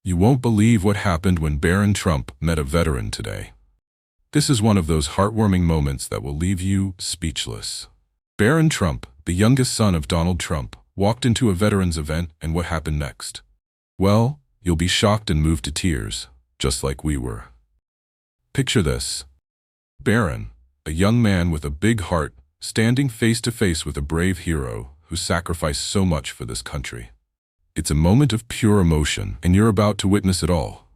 You won't believe what happened when Barron Trump met a veteran today. This is one of those heartwarming moments that will leave you speechless. Barron Trump, the youngest son of Donald Trump, walked into a veterans event, and what happened next? Well, you'll be shocked and moved to tears, just like we were. Picture this. Barron, a young man with a big heart, standing face to face with a brave hero who sacrificed so much for this country. It's a moment of pure emotion, and you're about to witness it all.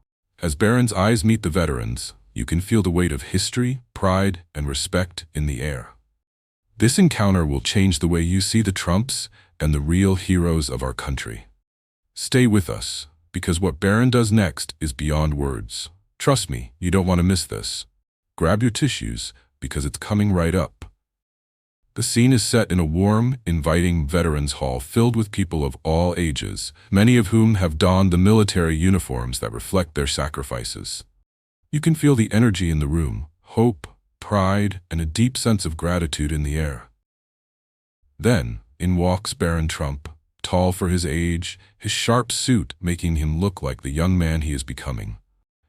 As Barron's eyes meet the veterans, you can feel the weight of history, pride, and respect in the air. This encounter will change the way you see the Trumps and the real heroes of our country. Stay with us, because what Barron does next is beyond words. Trust me, you don't want to miss this. Grab your tissues, because it's coming right up. The scene is set in a warm, inviting veterans hall filled with people of all ages, many of whom have donned the military uniforms that reflect their sacrifices. You can feel the energy in the room, hope, pride, and a deep sense of gratitude in the air. Then, in walks Barron Trump, tall for his age, his sharp suit making him look like the young man he is becoming.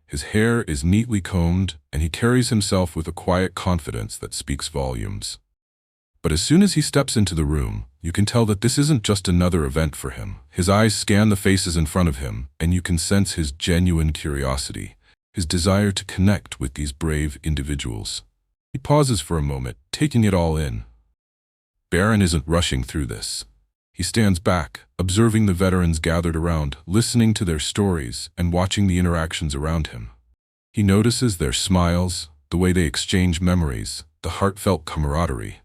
His hair is neatly combed, and he carries himself with a quiet confidence that speaks volumes. But as soon as he steps into the room, you can tell that this isn't just another event for him. His eyes scan the faces in front of him, and you can sense his genuine curiosity, his desire to connect with these brave individuals. He pauses for a moment, taking it all in. Barron isn't rushing through this. He stands back, observing the veterans gathered around, listening to their stories and watching the interactions around him. He notices their smiles, the way they exchange memories, the heartfelt camaraderie.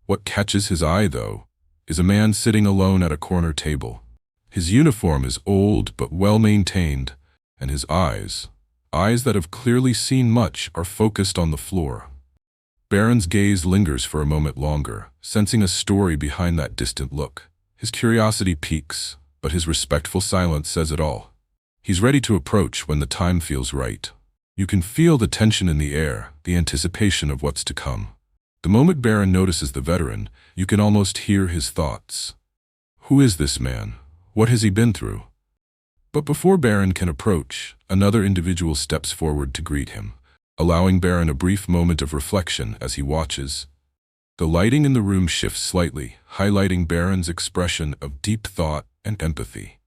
What catches his eye, though, is a man sitting alone at a corner table. His uniform is old but well-maintained, and his eyes that have clearly seen much, are focused on the floor. Barron's gaze lingers for a moment longer, sensing a story behind that distant look. His curiosity piques, but his respectful silence says it all. He's ready to approach when the time feels right. You can feel the tension in the air, the anticipation of what's to come. The moment Barron notices the veteran, you can almost hear his thoughts. Who is this man? What has he been through? But before Barron can approach, another individual steps forward to greet him, allowing Barron a brief moment of reflection as he watches. The lighting in the room shifts slightly, highlighting Barron's expression of deep thought and empathy.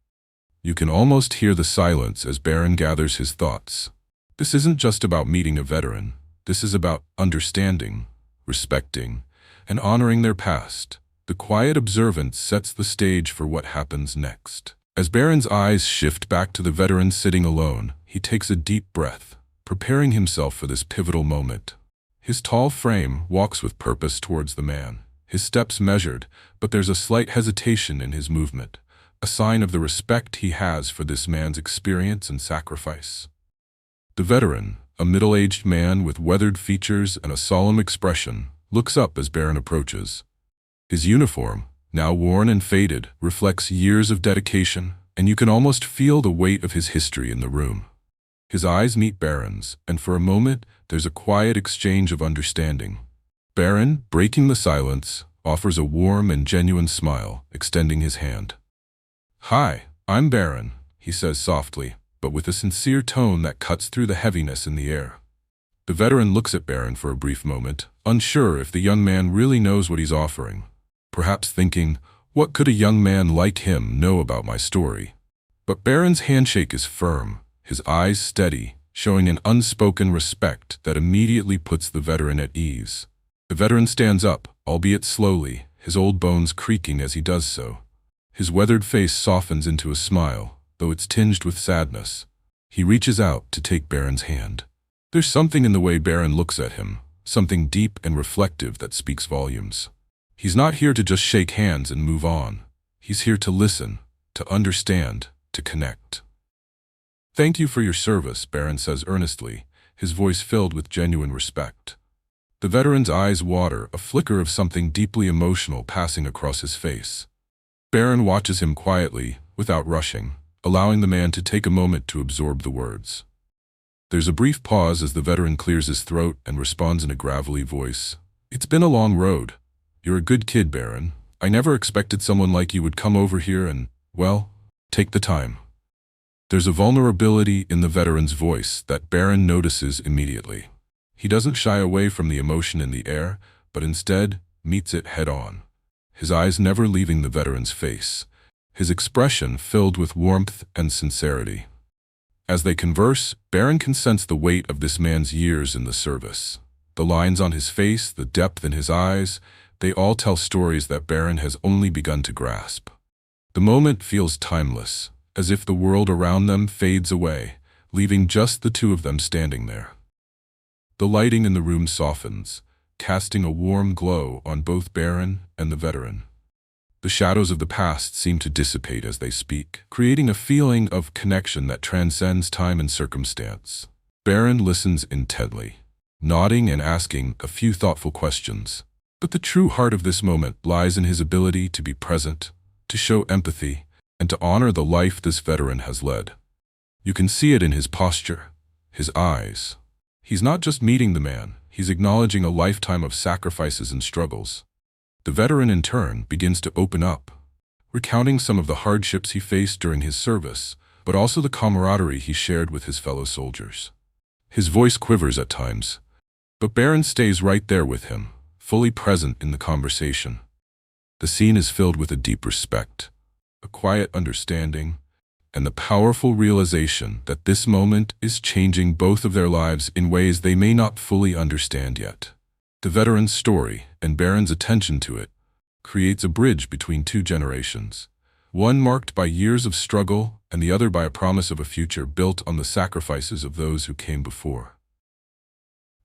You can almost hear the silence as Barron gathers his thoughts. This isn't just about meeting a veteran. This is about understanding, respecting, and honoring their past. The quiet observance sets the stage for what happens next. As Barron's eyes shift back to the veteran sitting alone, he takes a deep breath, preparing himself for this pivotal moment. His tall frame walks with purpose towards the man, his steps measured, but there's a slight hesitation in his movement, a sign of the respect he has for this man's experience and sacrifice. The veteran, a middle-aged man with weathered features and a solemn expression, looks up as Barron approaches. His uniform, now worn and faded, reflects years of dedication, and you can almost feel the weight of his history in the room. His eyes meet Barron's, and for a moment, there's a quiet exchange of understanding. Barron, breaking the silence, offers a warm and genuine smile, extending his hand. "Hi, I'm Barron," he says softly, but with a sincere tone that cuts through the heaviness in the air. The veteran looks at Barron for a brief moment, unsure if the young man really knows what he's offering. Perhaps thinking, what could a young man like him know about my story? But Barron's handshake is firm, his eyes steady, showing an unspoken respect that immediately puts the veteran at ease. The veteran stands up, albeit slowly, his old bones creaking as he does so. His weathered face softens into a smile, though it's tinged with sadness. He reaches out to take Barron's hand. There's something in the way Barron looks at him, something deep and reflective that speaks volumes. He's not here to just shake hands and move on. He's here to listen, to understand, to connect. "Thank you for your service," Barron says earnestly, his voice filled with genuine respect. The veteran's eyes water, a flicker of something deeply emotional passing across his face. Barron watches him quietly, without rushing, allowing the man to take a moment to absorb the words. There's a brief pause as the veteran clears his throat and responds in a gravelly voice. "It's been a long road. You're a good kid, Barron. I never expected someone like you would come over here and, well, take the time." There's a vulnerability in the veteran's voice that Barron notices immediately. He doesn't shy away from the emotion in the air, but instead meets it head-on, his eyes never leaving the veteran's face, his expression filled with warmth and sincerity. As they converse, Barron can sense the weight of this man's years in the service. The lines on his face, the depth in his eyes, they all tell stories that Barron has only begun to grasp. The moment feels timeless, as if the world around them fades away, leaving just the two of them standing there. The lighting in the room softens, casting a warm glow on both Barron and the veteran. The shadows of the past seem to dissipate as they speak, creating a feeling of connection that transcends time and circumstance. Barron listens intently, nodding and asking a few thoughtful questions. But the true heart of this moment lies in his ability to be present, to show empathy, and to honor the life this veteran has led. You can see it in his posture, his eyes. He's not just meeting the man, he's acknowledging a lifetime of sacrifices and struggles. The veteran, in turn, begins to open up, recounting some of the hardships he faced during his service, but also the camaraderie he shared with his fellow soldiers. His voice quivers at times, but Barron stays right there with him, fully present in the conversation. The scene is filled with a deep respect, a quiet understanding, and the powerful realization that this moment is changing both of their lives in ways they may not fully understand yet. The veteran's story, and Barron's attention to it, creates a bridge between two generations, one marked by years of struggle and the other by a promise of a future built on the sacrifices of those who came before.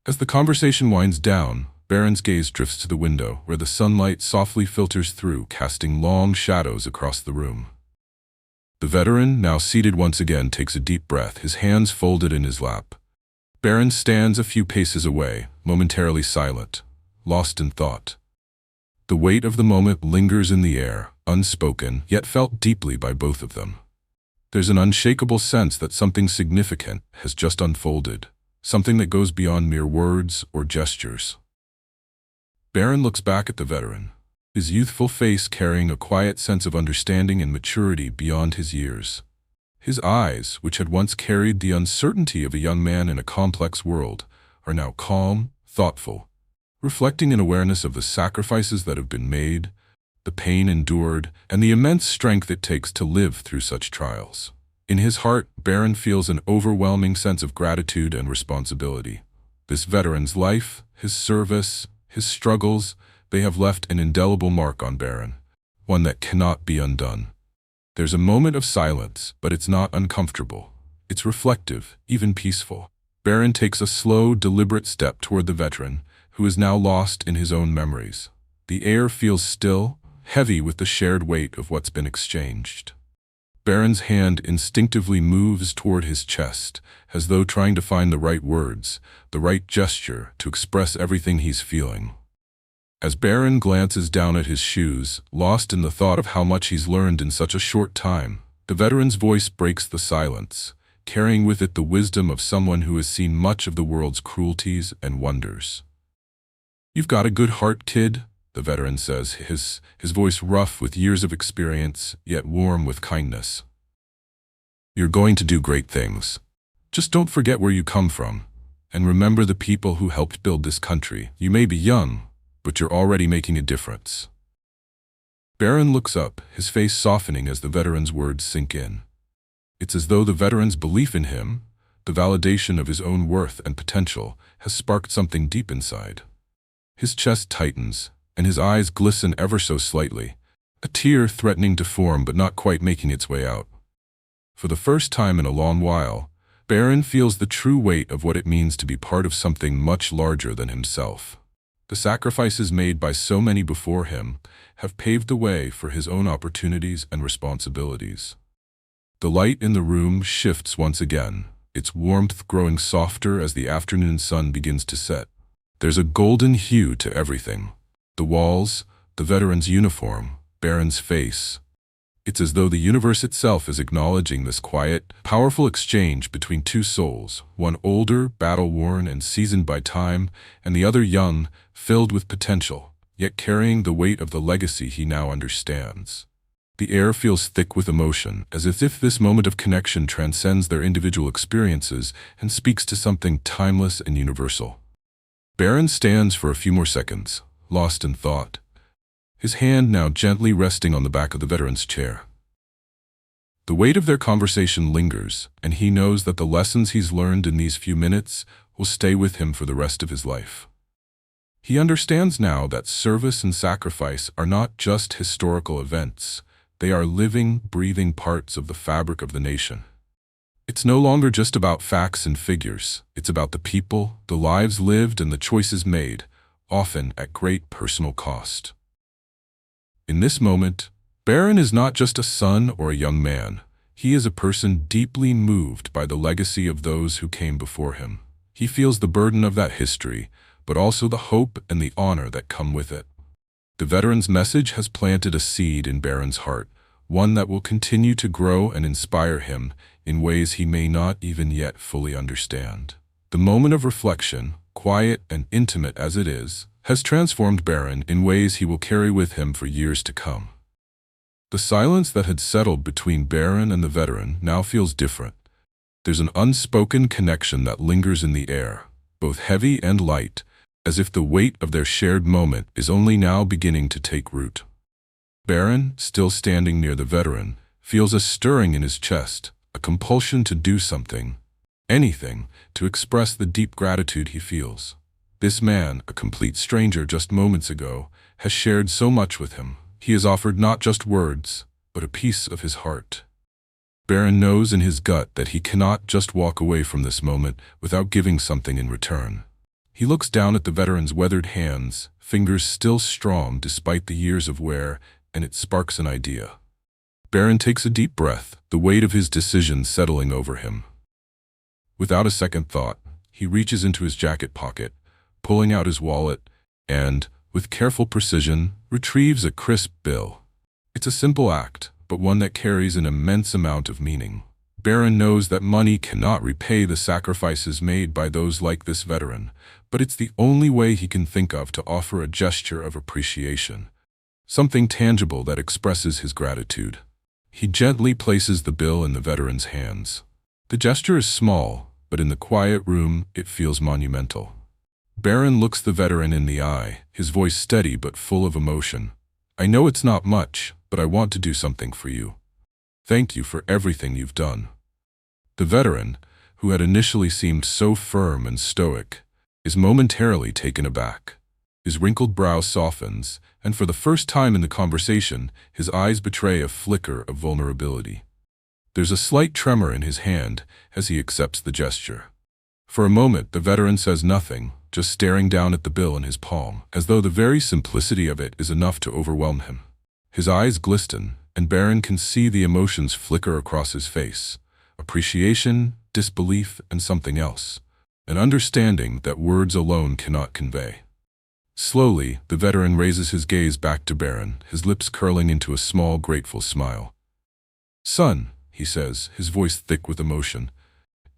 As the conversation winds down, Barron's gaze drifts to the window, where the sunlight softly filters through, casting long shadows across the room. The veteran, now seated once again, takes a deep breath, his hands folded in his lap. Barron stands a few paces away, momentarily silent, lost in thought. The weight of the moment lingers in the air, unspoken, yet felt deeply by both of them. There's an unshakable sense that something significant has just unfolded, something that goes beyond mere words or gestures. Barron looks back at the veteran, his youthful face carrying a quiet sense of understanding and maturity beyond his years. His eyes, which had once carried the uncertainty of a young man in a complex world, are now calm, thoughtful, reflecting an awareness of the sacrifices that have been made, the pain endured, and the immense strength it takes to live through such trials. In his heart, Barron feels an overwhelming sense of gratitude and responsibility. This veteran's life, his service, his struggles, they have left an indelible mark on Barron, one that cannot be undone. There's a moment of silence, but it's not uncomfortable. It's reflective, even peaceful. Barron takes a slow, deliberate step toward the veteran, who is now lost in his own memories. The air feels still, heavy with the shared weight of what's been exchanged. Barron's hand instinctively moves toward his chest, as though trying to find the right words, the right gesture to express everything he's feeling. As Barron glances down at his shoes, lost in the thought of how much he's learned in such a short time, the veteran's voice breaks the silence, carrying with it the wisdom of someone who has seen much of the world's cruelties and wonders. "You've got a good heart, kid," the veteran says, his voice rough with years of experience, yet warm with kindness. "You're going to do great things. Just don't forget where you come from, and remember the people who helped build this country. You may be young, but you're already making a difference." Barron looks up, his face softening as the veteran's words sink in. It's as though the veteran's belief in him, the validation of his own worth and potential, has sparked something deep inside. His chest tightens, and his eyes glisten ever so slightly, a tear threatening to form but not quite making its way out. For the first time in a long while, Barron feels the true weight of what it means to be part of something much larger than himself. The sacrifices made by so many before him have paved the way for his own opportunities and responsibilities. The light in the room shifts once again, its warmth growing softer as the afternoon sun begins to set. There's a golden hue to everything. The walls, the veteran's uniform, Barron's face. It's as though the universe itself is acknowledging this quiet, powerful exchange between two souls, one older, battle-worn and seasoned by time, and the other young, filled with potential, yet carrying the weight of the legacy he now understands. The air feels thick with emotion, as if this moment of connection transcends their individual experiences and speaks to something timeless and universal. Barron stands for a few more seconds, lost in thought, his hand now gently resting on the back of the veteran's chair. The weight of their conversation lingers, and he knows that the lessons he's learned in these few minutes will stay with him for the rest of his life. He understands now that service and sacrifice are not just historical events. They are living, breathing parts of the fabric of the nation. It's no longer just about facts and figures. It's about the people, the lives lived, and the choices made, often at great personal cost. In this moment, Barron is not just a son or a young man. He is a person deeply moved by the legacy of those who came before him. He feels the burden of that history, but also the hope and the honor that come with it. The veteran's message has planted a seed in Barron's heart, one that will continue to grow and inspire him in ways he may not even yet fully understand. The moment of reflection, quiet and intimate as it is, has transformed Barron in ways he will carry with him for years to come. The silence that had settled between Barron and the veteran now feels different. There's an unspoken connection that lingers in the air, both heavy and light, as if the weight of their shared moment is only now beginning to take root. Barron, still standing near the veteran, feels a stirring in his chest, a compulsion to do something, anything, to express the deep gratitude he feels. This man, a complete stranger just moments ago, has shared so much with him. He has offered not just words, but a piece of his heart. Barron knows in his gut that he cannot just walk away from this moment without giving something in return. He looks down at the veteran's weathered hands, fingers still strong despite the years of wear, and it sparks an idea. Barron takes a deep breath, the weight of his decision settling over him. Without a second thought, he reaches into his jacket pocket, pulling out his wallet, and, with careful precision, retrieves a crisp bill. It's a simple act, but one that carries an immense amount of meaning. Barron knows that money cannot repay the sacrifices made by those like this veteran, but it's the only way he can think of to offer a gesture of appreciation, something tangible that expresses his gratitude. He gently places the bill in the veteran's hands. The gesture is small, but in the quiet room, it feels monumental. Barron looks the veteran in the eye, his voice steady but full of emotion. "I know it's not much, but I want to do something for you. Thank you for everything you've done." The veteran, who had initially seemed so firm and stoic, is momentarily taken aback. His wrinkled brow softens, and for the first time in the conversation, his eyes betray a flicker of vulnerability. There's a slight tremor in his hand as he accepts the gesture. For a moment, the veteran says nothing, just staring down at the bill in his palm, as though the very simplicity of it is enough to overwhelm him. His eyes glisten, and Barron can see the emotions flicker across his face. Appreciation, disbelief, and something else. An understanding that words alone cannot convey. Slowly, the veteran raises his gaze back to Barron, his lips curling into a small, grateful smile. "Son," he says, his voice thick with emotion,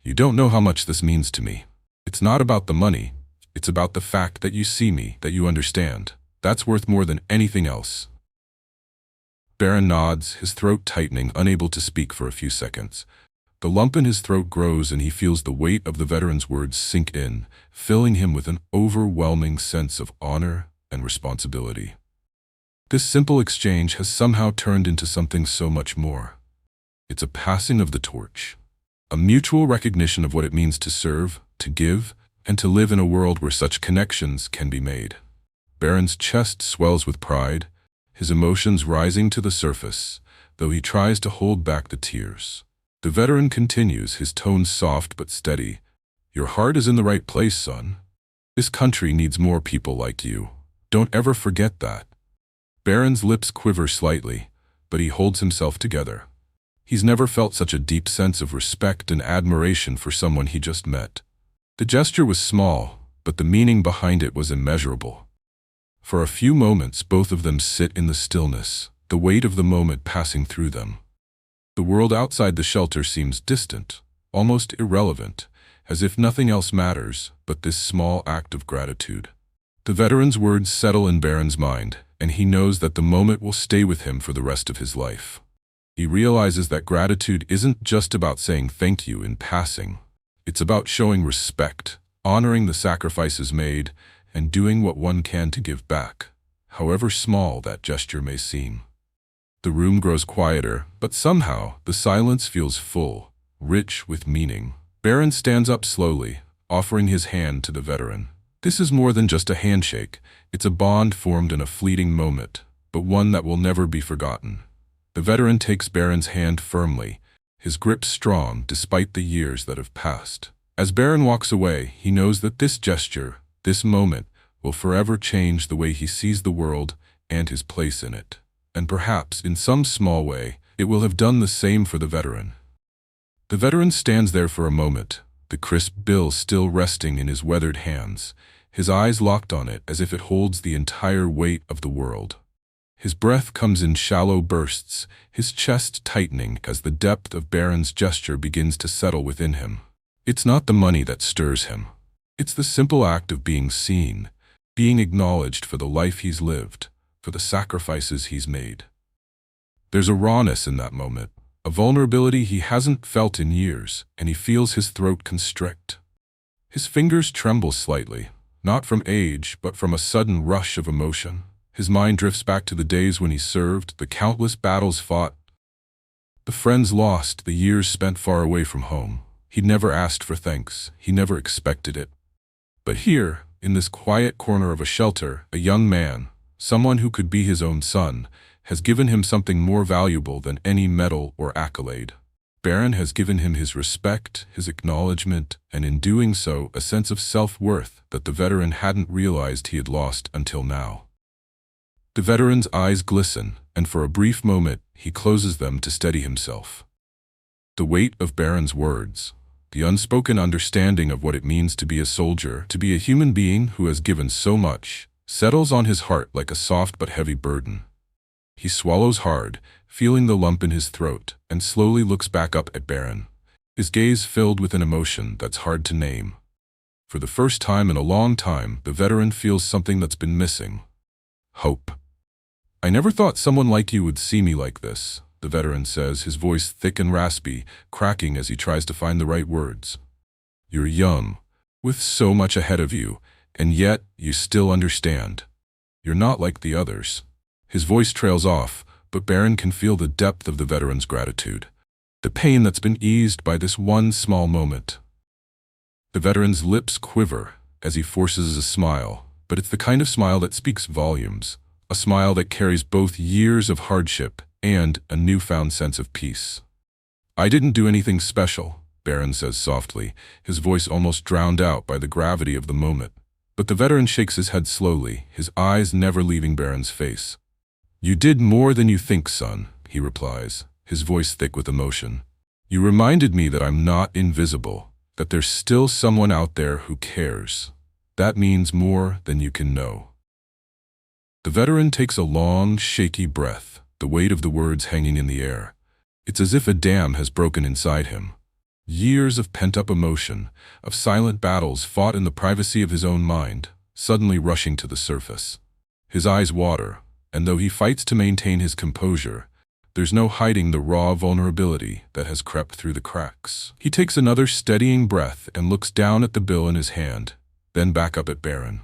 "you don't know how much this means to me. It's not about the money. It's about the fact that you see me, that you understand. That's worth more than anything else." Barron nods, his throat tightening, unable to speak for a few seconds. The lump in his throat grows and he feels the weight of the veteran's words sink in, filling him with an overwhelming sense of honor and responsibility. This simple exchange has somehow turned into something so much more. It's a passing of the torch, a mutual recognition of what it means to serve, to give, and to live in a world where such connections can be made. Barron's chest swells with pride, his emotions rising to the surface, though he tries to hold back the tears. The veteran continues, his tone soft but steady. "Your heart is in the right place, son. This country needs more people like you. Don't ever forget that." Barron's lips quiver slightly, but he holds himself together. He's never felt such a deep sense of respect and admiration for someone he just met. The gesture was small, but the meaning behind it was immeasurable. For a few moments, both of them sit in the stillness, the weight of the moment passing through them. The world outside the shelter seems distant, almost irrelevant, as if nothing else matters but this small act of gratitude. The veteran's words settle in Barron's mind, and he knows that the moment will stay with him for the rest of his life. He realizes that gratitude isn't just about saying thank you in passing. It's about showing respect, honoring the sacrifices made, and doing what one can to give back, however small that gesture may seem. The room grows quieter, but somehow the silence feels full, rich with meaning. Barron stands up slowly, offering his hand to the veteran. This is more than just a handshake. It's a bond formed in a fleeting moment, but one that will never be forgotten. The veteran takes Barron's hand firmly, his grip strong despite the years that have passed. As Barron walks away, he knows that this gesture, this moment, will forever change the way he sees the world and his place in it. And perhaps, in some small way, it will have done the same for the veteran. The veteran stands there for a moment, the crisp bill still resting in his weathered hands, his eyes locked on it as if it holds the entire weight of the world. His breath comes in shallow bursts, his chest tightening as the depth of Barron's gesture begins to settle within him. It's not the money that stirs him. It's the simple act of being seen, being acknowledged for the life he's lived, for the sacrifices he's made. There's a rawness in that moment, a vulnerability he hasn't felt in years, and he feels his throat constrict. His fingers tremble slightly, not from age, but from a sudden rush of emotion. His mind drifts back to the days when he served, the countless battles fought, the friends lost, the years spent far away from home. He'd never asked for thanks, he never expected it. But here, in this quiet corner of a shelter, a young man, someone who could be his own son, has given him something more valuable than any medal or accolade. Barron has given him his respect, his acknowledgement, and in doing so, a sense of self-worth that the veteran hadn't realized he had lost until now. The veteran's eyes glisten, and for a brief moment, he closes them to steady himself. The weight of Barron's words, the unspoken understanding of what it means to be a soldier, to be a human being who has given so much, settles on his heart like a soft but heavy burden. He swallows hard, feeling the lump in his throat, and slowly looks back up at Barron, his gaze filled with an emotion that's hard to name. For the first time in a long time, the veteran feels something that's been missing: hope. "I never thought someone like you would see me like this," the veteran says, his voice thick and raspy, cracking as he tries to find the right words. "You're young, with so much ahead of you, and yet you still understand. You're not like the others." His voice trails off, but Barron can feel the depth of the veteran's gratitude, the pain that's been eased by this one small moment. The veteran's lips quiver as he forces a smile, but it's the kind of smile that speaks volumes, a smile that carries both years of hardship and a newfound sense of peace. "I didn't do anything special," Barron says softly, his voice almost drowned out by the gravity of the moment. But the veteran shakes his head slowly, his eyes never leaving Barron's face. "You did more than you think, son," he replies, his voice thick with emotion. "You reminded me that I'm not invisible, that there's still someone out there who cares. That means more than you can know." The veteran takes a long, shaky breath, the weight of the words hanging in the air. It's as if a dam has broken inside him. Years of pent-up emotion, of silent battles fought in the privacy of his own mind, suddenly rushing to the surface. His eyes water, and though he fights to maintain his composure, there's no hiding the raw vulnerability that has crept through the cracks. He takes another steadying breath and looks down at the bill in his hand, then back up at Barron.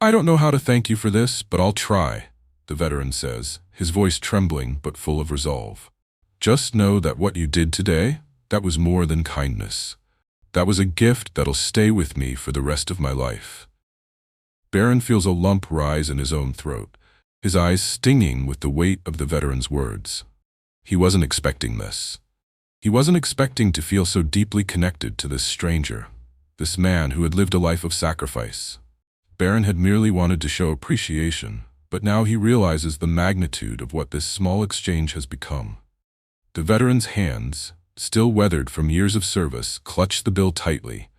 "I don't know how to thank you for this, but I'll try," the veteran says, his voice trembling but full of resolve. "Just know that what you did today, that was more than kindness. That was a gift that'll stay with me for the rest of my life." Barron feels a lump rise in his own throat, his eyes stinging with the weight of the veteran's words. He wasn't expecting this. He wasn't expecting to feel so deeply connected to this stranger, this man who had lived a life of sacrifice. Barron had merely wanted to show appreciation, but now he realizes the magnitude of what this small exchange has become. The veteran's hands, still weathered from years of service, clutch the bill tightly,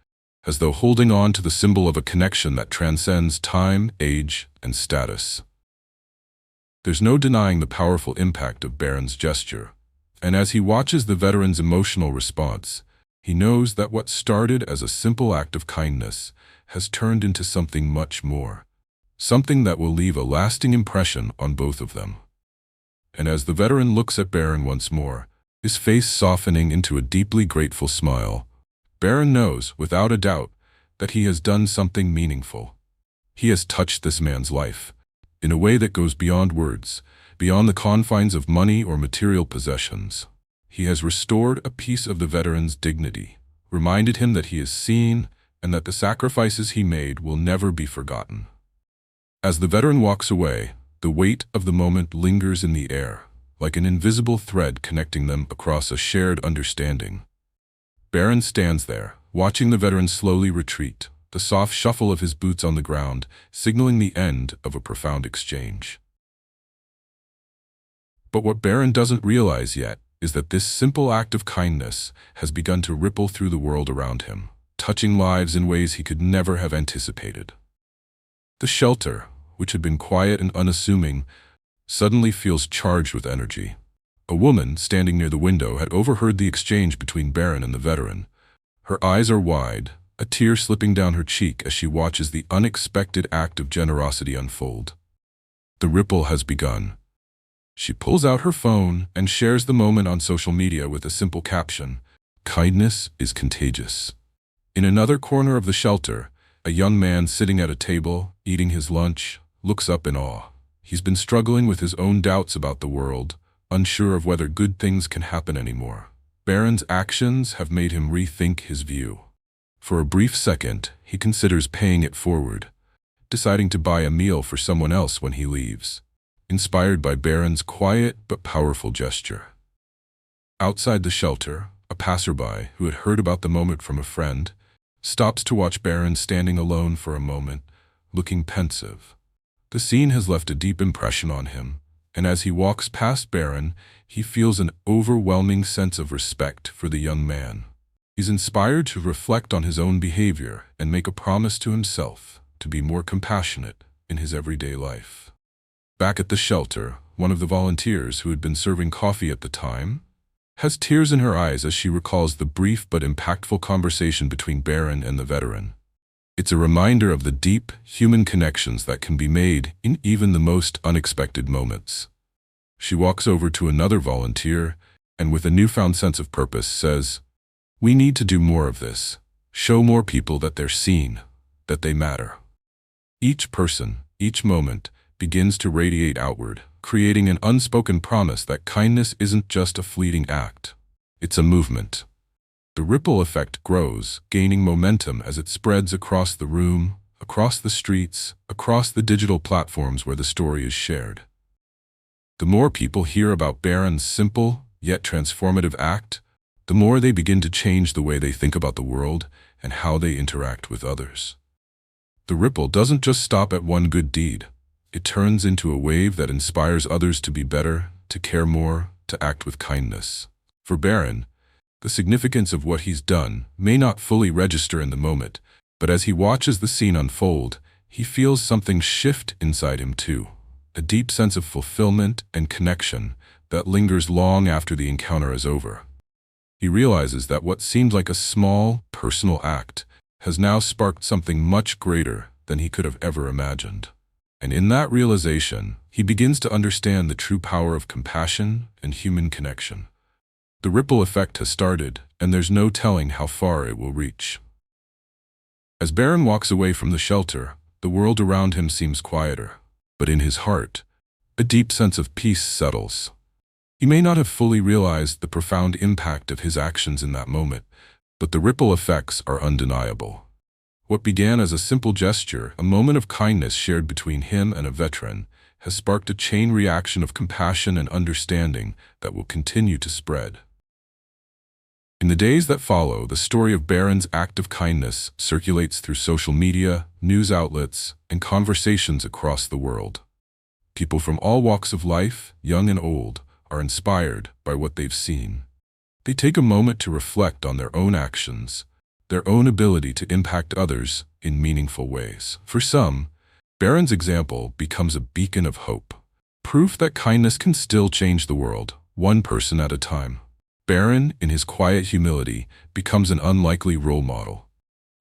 as though holding on to the symbol of a connection that transcends time, age, and status. There's no denying the powerful impact of Barron's gesture, and as he watches the veteran's emotional response, he knows that what started as a simple act of kindness has turned into something much more. something that will leave a lasting impression on both of them. And as the veteran looks at Barron once more, his face softening into a deeply grateful smile, Barron knows, without a doubt, that he has done something meaningful. He has touched this man's life, in a way that goes beyond words, beyond the confines of money or material possessions. He has restored a piece of the veteran's dignity, reminded him that he is seen, and that the sacrifices he made will never be forgotten. As the veteran walks away, the weight of the moment lingers in the air, like an invisible thread connecting them across a shared understanding. Barron stands there, watching the veteran slowly retreat, the soft shuffle of his boots on the ground, signaling the end of a profound exchange. But what Barron doesn't realize yet is that this simple act of kindness has begun to ripple through the world around him, touching lives in ways he could never have anticipated. The shelter, which had been quiet and unassuming, suddenly feels charged with energy. A woman standing near the window had overheard the exchange between Barron and the veteran. Her eyes are wide, a tear slipping down her cheek as she watches the unexpected act of generosity unfold. The ripple has begun. She pulls out her phone and shares the moment on social media with a simple caption, "Kindness is contagious." In another corner of the shelter, a young man sitting at a table, eating his lunch, looks up in awe. He's been struggling with his own doubts about the world, unsure of whether good things can happen anymore. Barron's actions have made him rethink his view. For a brief second, he considers paying it forward, deciding to buy a meal for someone else when he leaves, inspired by Barron's quiet but powerful gesture. Outside the shelter, a passerby who had heard about the moment from a friend stops to watch Barron standing alone for a moment, looking pensive. The scene has left a deep impression on him, and as he walks past Barron, he feels an overwhelming sense of respect for the young man. He's inspired to reflect on his own behavior and make a promise to himself to be more compassionate in his everyday life. Back at the shelter, one of the volunteers who had been serving coffee at the time has tears in her eyes as she recalls the brief but impactful conversation between Barron and the veteran. It's a reminder of the deep, human connections that can be made in even the most unexpected moments. She walks over to another volunteer and with a newfound sense of purpose says, "We need to do more of this. Show more people that they're seen, that they matter." Each person, each moment, begins to radiate outward, creating an unspoken promise that kindness isn't just a fleeting act. It's a movement. The ripple effect grows, gaining momentum as it spreads across the room, across the streets, across the digital platforms where the story is shared. The more people hear about Barron's simple, yet transformative act, the more they begin to change the way they think about the world and how they interact with others. The ripple doesn't just stop at one good deed. It turns into a wave that inspires others to be better, to care more, to act with kindness. For Barron, the significance of what he's done may not fully register in the moment, but as he watches the scene unfold, he feels something shift inside him too, a deep sense of fulfillment and connection that lingers long after the encounter is over. He realizes that what seemed like a small, personal act has now sparked something much greater than he could have ever imagined. And in that realization, he begins to understand the true power of compassion and human connection. The ripple effect has started, and there's no telling how far it will reach. As Barron walks away from the shelter, the world around him seems quieter, but in his heart, a deep sense of peace settles. He may not have fully realized the profound impact of his actions in that moment, but the ripple effects are undeniable. What began as a simple gesture, a moment of kindness shared between him and a veteran, has sparked a chain reaction of compassion and understanding that will continue to spread. In the days that follow, the story of Barron's act of kindness circulates through social media, news outlets, and conversations across the world. People from all walks of life, young and old, are inspired by what they've seen. They take a moment to reflect on their own actions, their own ability to impact others in meaningful ways. For some, Barron's example becomes a beacon of hope, proof that kindness can still change the world, one person at a time. Barron, in his quiet humility, becomes an unlikely role model.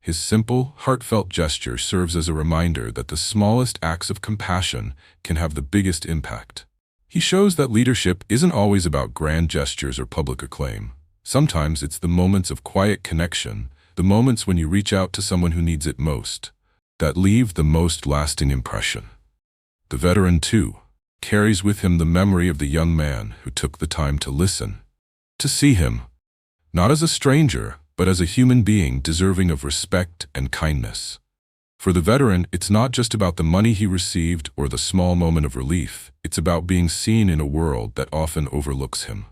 His simple, heartfelt gesture serves as a reminder that the smallest acts of compassion can have the biggest impact. He shows that leadership isn't always about grand gestures or public acclaim. Sometimes it's the moments of quiet connection, the moments when you reach out to someone who needs it most, that leave the most lasting impression. The veteran, too, carries with him the memory of the young man who took the time to listen, to see him, not as a stranger, but as a human being deserving of respect and kindness. For the veteran, it's not just about the money he received or the small moment of relief. It's about being seen in a world that often overlooks him.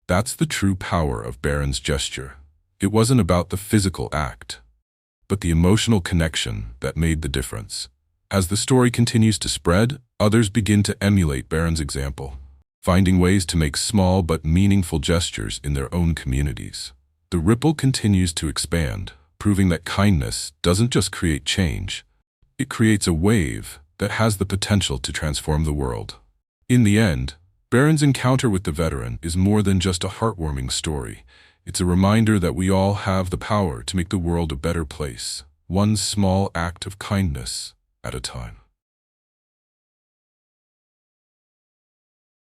That's the true power of Barron's gesture. It wasn't about the physical act, but the emotional connection that made the difference. As the story continues to spread, others begin to emulate Barron's example, finding ways to make small but meaningful gestures in their own communities. The ripple continues to expand, proving that kindness doesn't just create change, it creates a wave that has the potential to transform the world. In the end, Barron's encounter with the veteran is more than just a heartwarming story. It's a reminder that we all have the power to make the world a better place, one small act of kindness at a time.